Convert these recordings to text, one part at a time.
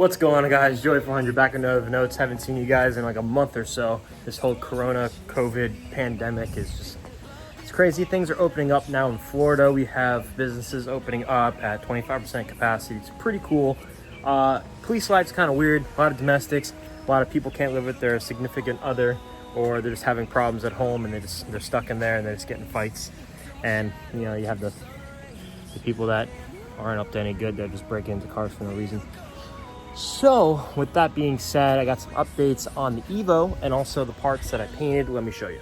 What's going on, guys? Joey 400 back into Vnotes. Haven't seen you guys in like a month or so. This whole Corona COVID pandemic is just, it's crazy. Things are opening up now in Florida. We have businesses opening up at 25% capacity. It's pretty cool. Police light's kind of weird. A lot of domestics. A lot of people can't live with their significant other, or they're just having problems at home and they're stuck in there and they're just getting fights. And you know, you have the people that aren't up to any good. They're just breaking into cars for no reason. So with that being said, I got some updates on the Evo and also the parts that I painted. Let me show you.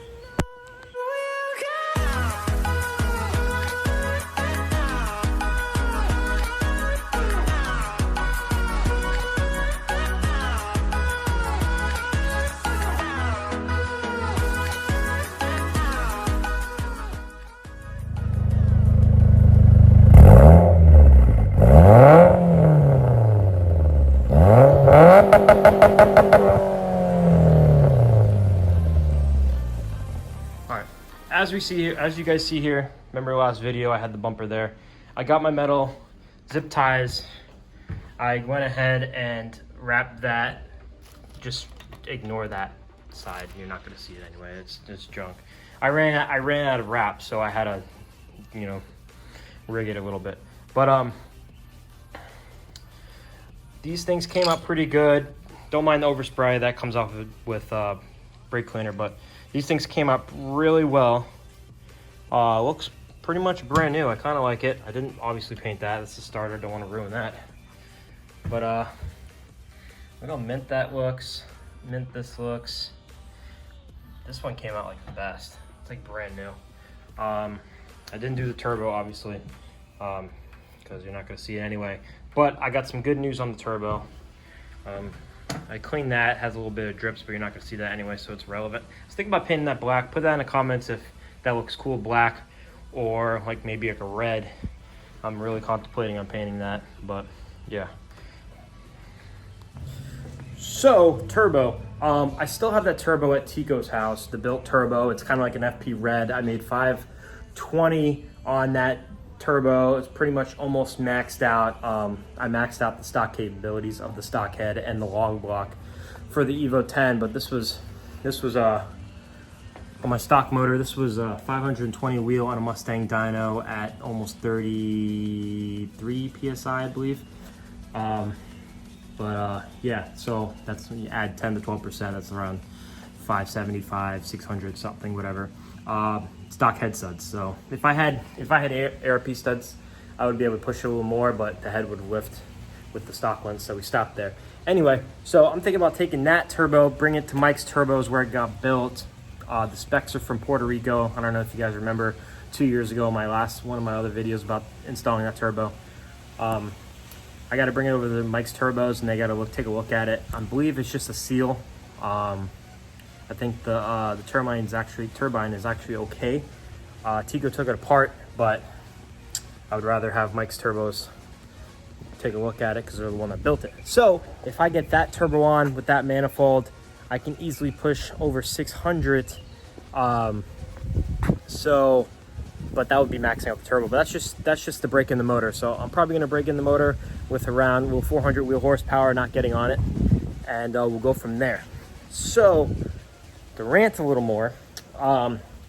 As you guys see here, remember last video I had the bumper there. I got my metal zip ties. I went ahead and wrapped that. Just ignore that side. You're not going to see it anyway. It's just junk. I ran out of wrap, so I had to, you know, rig it a little bit. But these things came out pretty good. Don't mind the overspray that comes off with brake cleaner, but these things came out really well. Looks pretty much brand new. I kind of like it. I didn't obviously paint that. It's a starter. Don't want to ruin that. But look how mint that looks. Mint this looks. This one came out like the best. It's like brand new. I didn't do the turbo obviously, because you're not going to see it anyway. But I got some good news on the turbo. I cleaned that. It has a little bit of drips, but you're not going to see that anyway, so it's relevant. I was thinking about painting that black. Put that in the comments if that looks cool black, or like maybe like a red. I'm really contemplating on painting that, but yeah. So turbo, I still have that turbo at Tico's house, the built turbo. It's kind of like an FP red. I made 520 on that turbo. It's pretty much almost maxed out. I maxed out the stock capabilities of the stock head and the long block for the Evo 10, but this was on my stock motor. This was a 520 wheel on a Mustang dyno at almost 33 PSI, I believe. Yeah, so that's when you add 10 to 12%, that's around 575, 600 something, whatever. Stock head studs. So if I had ARP studs, I would be able to push it a little more, but the head would lift with the stock ones, so we stopped there. Anyway, so I'm thinking about taking that turbo, bring it to Mike's Turbos where it got built. The specs are from Puerto Rico. I don't know if you guys remember 2 years ago, one of my other videos about installing that turbo. I got to bring it over to Mike's Turbos and they got to take a look at it. I believe it's just a seal. I think the turbine is actually okay. Tico took it apart, but I would rather have Mike's Turbos take a look at it because they're the one that built it. So if I get that turbo on with that manifold, I can easily push over 600. But that would be maxing out the turbo. But that's just the break in the motor. So I'm probably gonna break in the motor with around 400 wheel horsepower, not getting on it, and we'll go from there. So to rant a little more,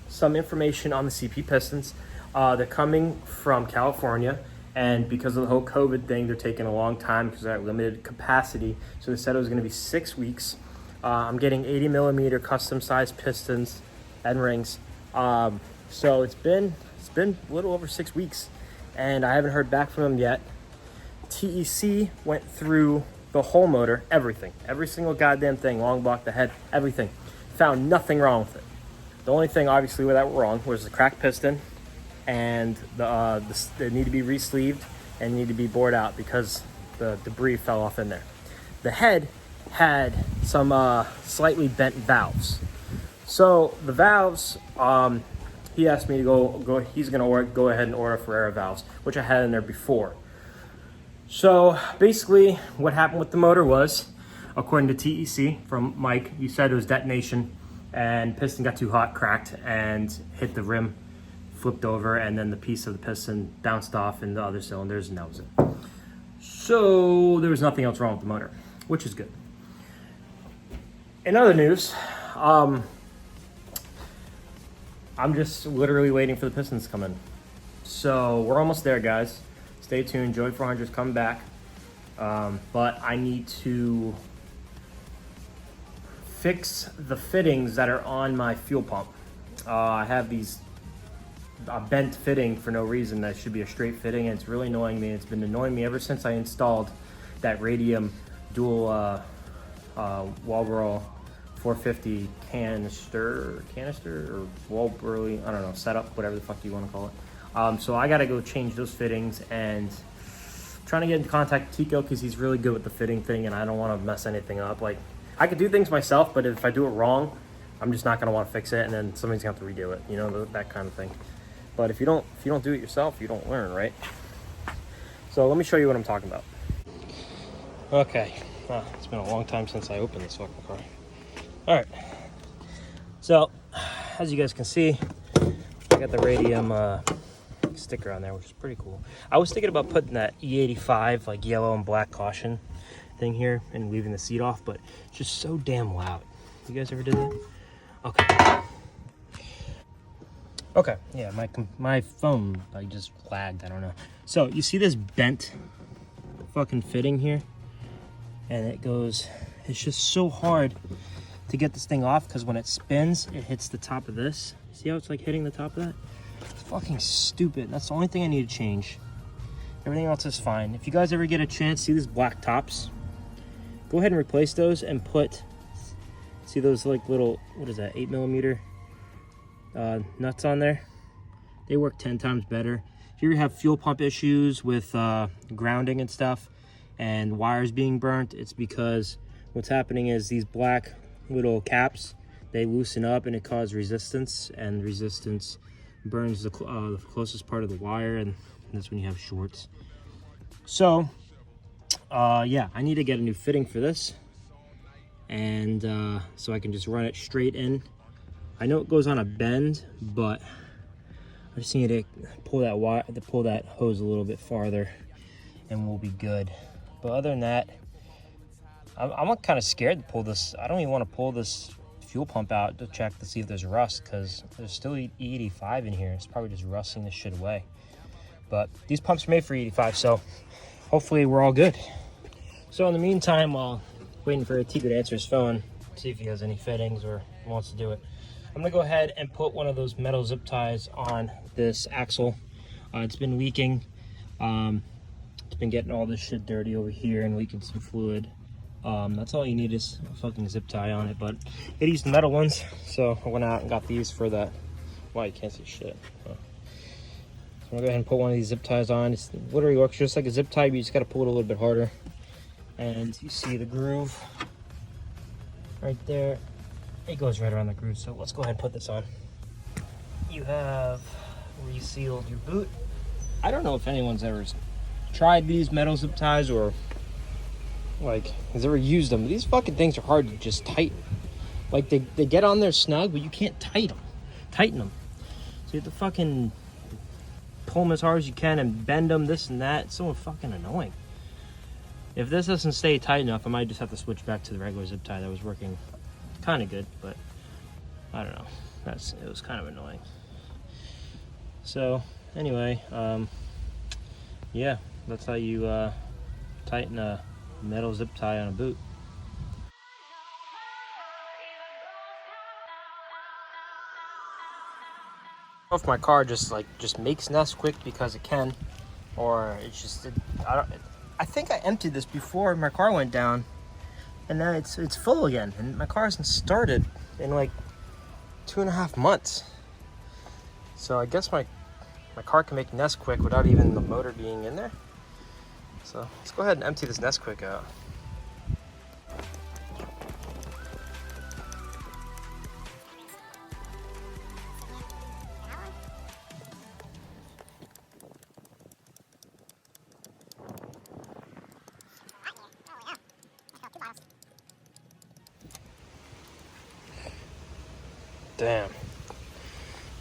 some information on the CP pistons. They're coming from California, and because of the whole COVID thing, they're taking a long time because they're at limited capacity. So they said it was gonna be 6 weeks. I'm getting 80 millimeter custom sized pistons and rings. So it's been a little over 6 weeks and I haven't heard back from them yet. TEC went through the whole motor, everything, every single goddamn thing, long block, the head, everything. Found nothing wrong with it. The only thing obviously that were wrong was the cracked piston, and they need to be re-sleeved and need to be bored out because the debris fell off in there. The head had some slightly bent valves. So the valves, he asked me to he's gonna go ahead and order Ferrera valves, which I had in there before. So basically what happened with the motor was, according to TEC from Mike, he said it was detonation and piston got too hot, cracked, and hit the rim, flipped over, and then the piece of the piston bounced off in the other cylinders, and that was it. So there was nothing else wrong with the motor, which is good. In other news, I'm just literally waiting for the pistons to come in. So we're almost there, guys. Stay tuned. Joey 400's coming back. But I need to fix the fittings that are on my fuel pump. I have these bent fitting for no reason that should be a straight fitting, and it's really annoying me. It's been annoying me ever since I installed that radium dual Walbro 450 canister or Walbro, I don't know, setup, whatever the fuck you want to call it. So I gotta go change those fittings, and trying to get in contact with Tico because he's really good with the fitting thing, and I don't want to mess anything up. Like, I could do things myself, but if I do it wrong, I'm just not gonna want to fix it, and then somebody's gonna have to redo it, you know, that kind of thing. But if you don't do it yourself, you don't learn, right? So let me show you what I'm talking about. Okay, it's been a long time since I opened this fucking car. All right, so as you guys can see, I got the radium sticker on there, which is pretty cool. I was thinking about putting that E85 like yellow and black caution thing here and leaving the seat off, but it's just so damn loud. You guys ever did that? Okay, yeah, my phone like just lagged, I don't know. So you see this bent fucking fitting here, and it goes, it's just so hard to get this thing off because when it spins, it hits the top of this. See how it's like hitting the top of that? It's fucking stupid. That's the only thing I need to change. Everything else is fine. If you guys ever get a chance, see these black tops? Go ahead and replace those and put, see those like little, what is that, 8mm nuts on there? They work 10 times better. If you have fuel pump issues with grounding and stuff and wires being burnt, it's because what's happening is these black little caps, they loosen up and it causes resistance, and resistance burns the closest part of the wire, and that's when you have shorts. So yeah, I need to get a new fitting for this, and so I can just run it straight in. I know it goes on a bend, but I just need to pull that wire, pull that hose a little bit farther, and we'll be good. But other than that, I'm kind of scared to pull this. I don't even want to pull this fuel pump out to check to see if there's rust, because there's still E85 in here. It's probably just rusting this shit away. But these pumps are made for E85, so hopefully we're all good. So in the meantime, while waiting for Tico to answer his phone, see if he has any fittings or wants to do it, I'm gonna go ahead and put one of those metal zip ties on this axle. It's been leaking. It's been getting all this shit dirty over here and leaking some fluid. That's all you need is a fucking zip tie on it, but it used the metal ones, so I went out and got these for that. Wow, you can't see shit. So I'm gonna go ahead and put one of these zip ties on. It literally works just like a zip tie, but you just gotta pull it a little bit harder. And you see the groove right there. It goes right around the groove, so let's go ahead and put this on. You have resealed your boot. I don't know if anyone's ever tried these metal zip ties or like has ever used them. These fucking things are hard to just tighten. Like they get on there snug, but you can't tighten them. So you have to fucking pull them as hard as you can and bend them, this and that. It's so fucking annoying. If this doesn't stay tight enough, I might just have to switch back to the regular zip tie that was working kind of good, but I don't know. It was kind of annoying. So anyway, yeah, that's how you tighten a metal zip tie on a boot. If my car just makes nesquik because it can, or it's just I think I emptied this before my car went down, and then it's full again, and my car hasn't started in like 2.5 months. So I guess my car can make nesquik without even the motor being in there. So let's go ahead and empty this nesquik out. Damn.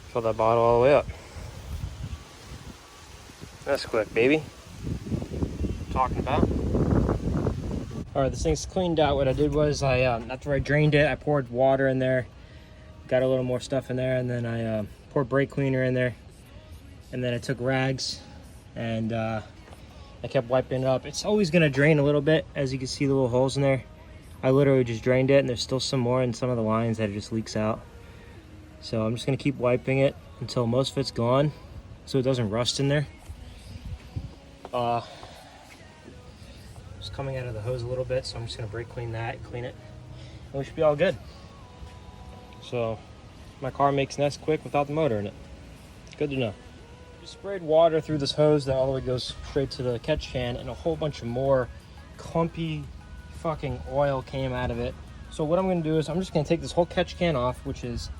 Fill that bottle all the way up. That's quick, baby. talking about. All right, this thing's cleaned out. What I did was after I drained it, I poured water in there, got a little more stuff in there, and then I poured brake cleaner in there, and then I took rags and I kept wiping it up. It's always gonna drain a little bit, as you can see the little holes in there. I literally just drained it, and there's still some more in some of the lines that it just leaks out. So I'm just gonna keep wiping it until most of it's gone, so it doesn't rust in there. It's coming out of the hose a little bit, so I'm just gonna brake clean that and clean it, and we should be all good. So my car makes nesquik without the motor in it. Good to know. Just sprayed water through this hose that all the way goes straight to the catch can, and a whole bunch of more clumpy fucking oil came out of it. So what I'm gonna do is I'm just gonna take this whole catch can off, which is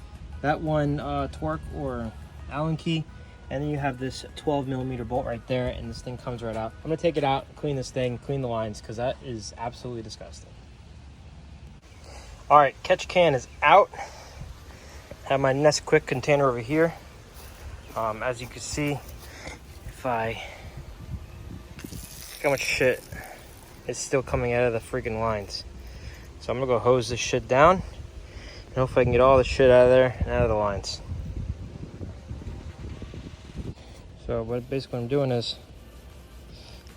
that one torque or Allen key, and then you have this 12mm bolt right there, and this thing comes right out. I'm gonna take it out, clean this thing, clean the lines, because that is absolutely disgusting. All right, catch can is out. Have my nesquik container over here. As you can see, if I look how much shit is still coming out of the freaking lines. So I'm gonna go hose this shit down, and hopefully I can get all the shit out of there and out of the lines. So what I'm doing is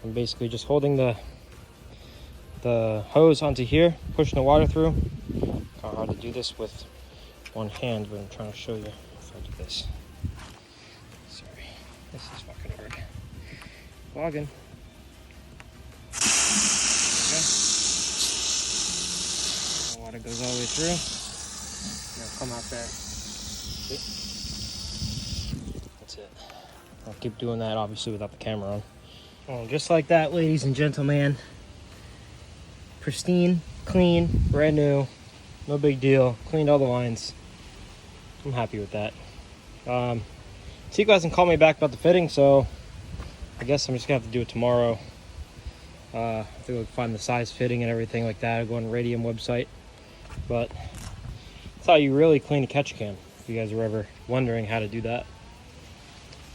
I'm basically just holding the hose onto here, pushing the water through. I don't know how to do this with one hand, but I'm trying to show you if I do this. Sorry, this is fucking hard. Logging. The water goes all the way through. Now come out there. See? That's it. I'll keep doing that, obviously, without the camera on. Oh, just like that, ladies and gentlemen. Pristine, clean, brand new. No big deal. Cleaned all the lines. I'm happy with that. Tico hasn't called me back about the fitting, so I guess I'm just gonna have to do it tomorrow. I have to go find the size fitting and everything like that. I'll go on the Radium website. But that's how you really clean a catch can, if you guys are ever wondering how to do that.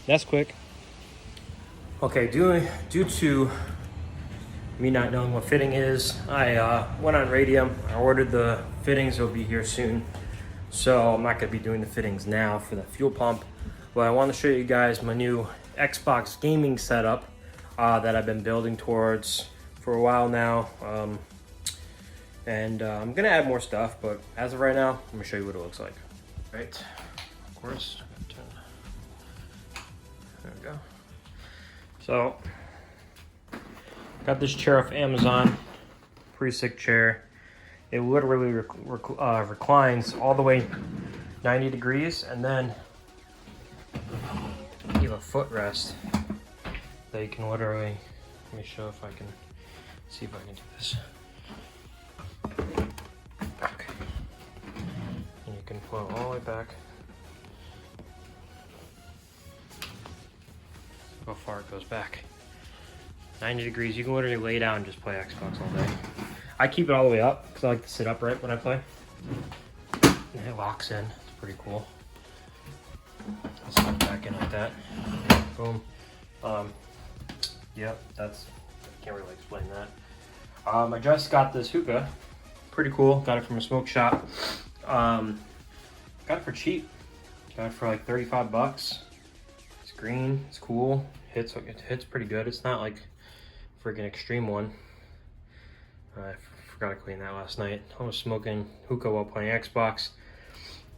That's quick. Okay, due to me not knowing what fitting is, I went on Radium. I ordered the fittings. They'll be here soon. So I'm not gonna be doing the fittings now for the fuel pump. But I want to show you guys my new Xbox gaming setup that I've been building towards for a while now. I'm gonna add more stuff, but as of right now, I'm gonna show you what it looks like. Right, of course. There we go. So, got this chair off Amazon, pretty sick chair. It literally reclines all the way 90 degrees, and then you have a footrest that you can literally, let me show if I can, see if I can do this. Okay. And you can float all the way back. How far it goes back. 90 degrees. You can literally lay down and just play Xbox all day. I keep it all the way up because I like to sit upright when I play. And it locks in. It's pretty cool. I'll slide it back in like that. Boom. Yep, that's, I can't really explain that. I just got this hookah. Pretty cool. Got it from a smoke shop. Got it for cheap. Got it for like 35 bucks. It's green. It's cool. It hits pretty good. It's not like freaking extreme one. I forgot to clean that last night. I was smoking hookah while playing Xbox.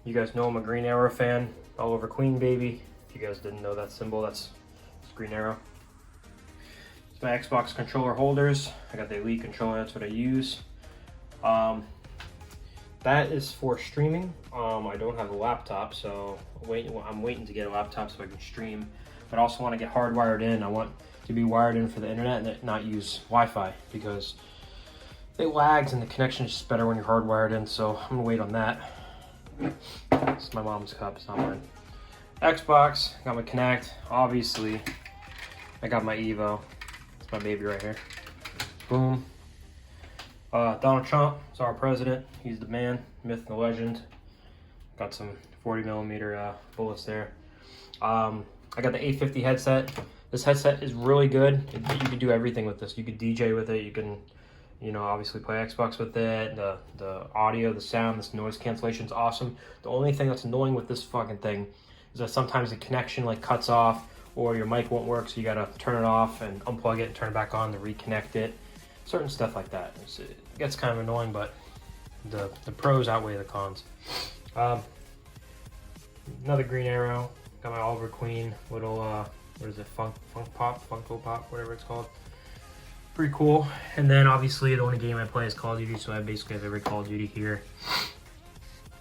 You guys know I'm a Green Arrow fan. All over Queen, baby. If you guys didn't know that symbol, that's Green Arrow. It's my Xbox controller holders. I got the Elite controller. That's what I use. That is for streaming. I don't have a laptop, so I'm waiting to get a laptop so I can stream. But I also want to get hardwired in. I want to be wired in for the internet and not use Wi-Fi because it lags and the connection is just better when you're hardwired in. So I'm gonna wait on that. It's my mom's cup, it's not mine. Xbox, got my Kinect. Obviously, I got my Evo. It's my baby right here. Boom. Donald Trump is our president. He's the man, myth and the legend. Got some 40mm bullets there. I got the 850 headset. This headset is really good. You can do everything with this. You can DJ with it. You can, you know, obviously play Xbox with it. The audio, the sound, this noise cancellation is awesome. The only thing that's annoying with this fucking thing is that sometimes the connection like cuts off, or your mic won't work, so you gotta turn it off and unplug it and turn it back on to reconnect it. Certain stuff like that. It gets kind of annoying, but the pros outweigh the cons. Another green arrow. Got my Oliver Queen little what is it, Funko Pop, whatever it's called. Pretty cool. And then obviously the only game I play is Call of Duty, so I basically have every Call of Duty here.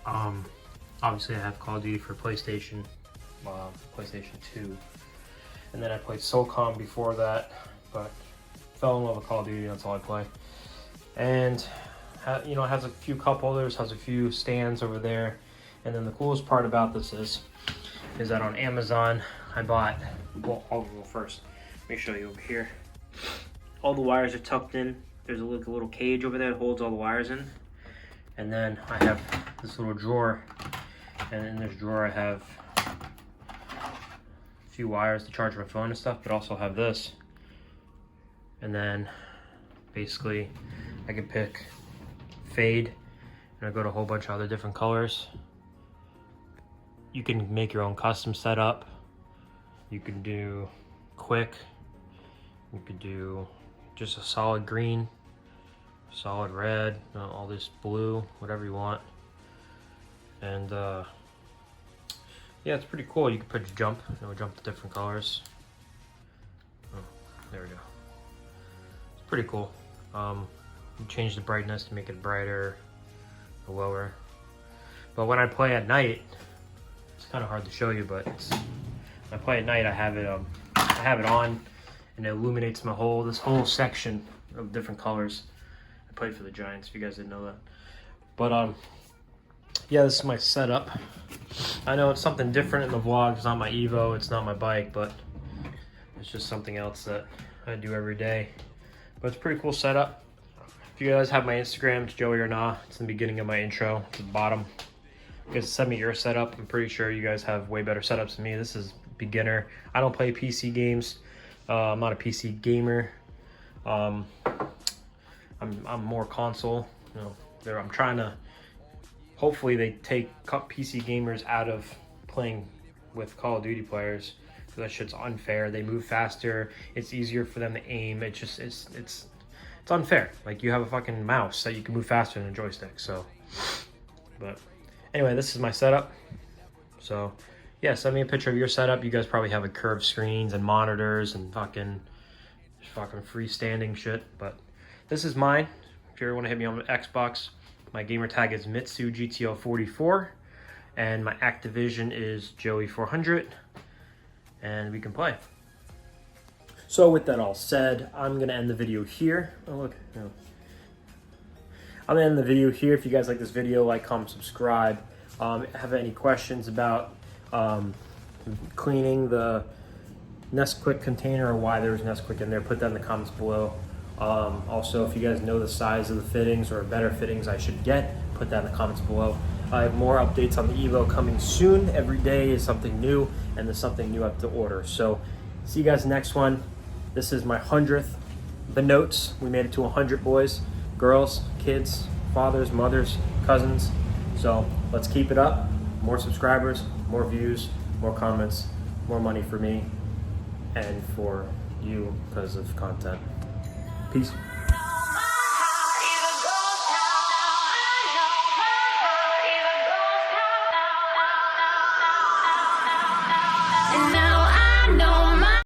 Obviously I have Call of Duty for PlayStation 2, and then I played SOCOM before that, but fell in love with Call of Duty. That's all I play. And you know, it has a few cup holders, has a few stands over there. And then the coolest part about this is that on Amazon I bought, well, I'll go first. Let me show you over here. All the wires are tucked in. There's a little cage over there that holds all the wires in. And then I have this little drawer, and in this drawer I have a few wires to charge my phone and stuff, but also have this. And then basically I can pick fade, and I go to a whole bunch of other different colors. You can make your own custom setup. You can do quick. You could do just a solid green, solid red, all this blue, whatever you want. And yeah, it's pretty cool. You can put jump, you know, jump to different colors. Oh, there we go. It's pretty cool. You change the brightness to make it brighter or lower. But when I play at night, it's kind of hard to show you, but when I play at night, I have it on, and it illuminates this whole section of different colors. I played for the Giants, if you guys didn't know that. But yeah, this is my setup. I know it's something different in the vlog. It's not my Evo, it's not my bike, but it's just something else that I do every day. But it's a pretty cool setup. If you guys have my Instagram, it's Joey or Nah. It's in the beginning of my intro, to the bottom. You guys send me your setup. I'm pretty sure you guys have way better setups than me. This is beginner. I don't play PC games. I'm not a PC gamer. I'm more console. You know, I'm trying to. Hopefully, they take PC gamers out of playing with Call of Duty players. That shit's unfair. They move faster. It's easier for them to aim. It's unfair. Like, you have a fucking mouse that you can move faster than a joystick. So, but anyway, this is my setup. So yeah, send me a picture of your setup. You guys probably have like curved screens and monitors and fucking freestanding shit. But this is mine. If you ever want to hit me on Xbox, my gamer tag is Mitsu GTO44, and my Activision is Joey400, and we can play. So with that all said, I'm gonna end the video here. Oh look, no. I'm gonna end the video here. If you guys like this video, like, comment, subscribe. Have any questions about cleaning the Nesquik container, or why there's Nesquik in there, put that in the comments below. Also, if you guys know the size of the fittings or better fittings I should get, put that in the comments below. I have more updates on the Evo coming soon. Every day is something new, and there's something new up to order. So see you guys next one. This is my 100th Vnotes. We made it to 100, boys, girls, kids, fathers, mothers, cousins. So let's keep it up. More subscribers, more views, more comments, more money for me and for you because of content. Peace.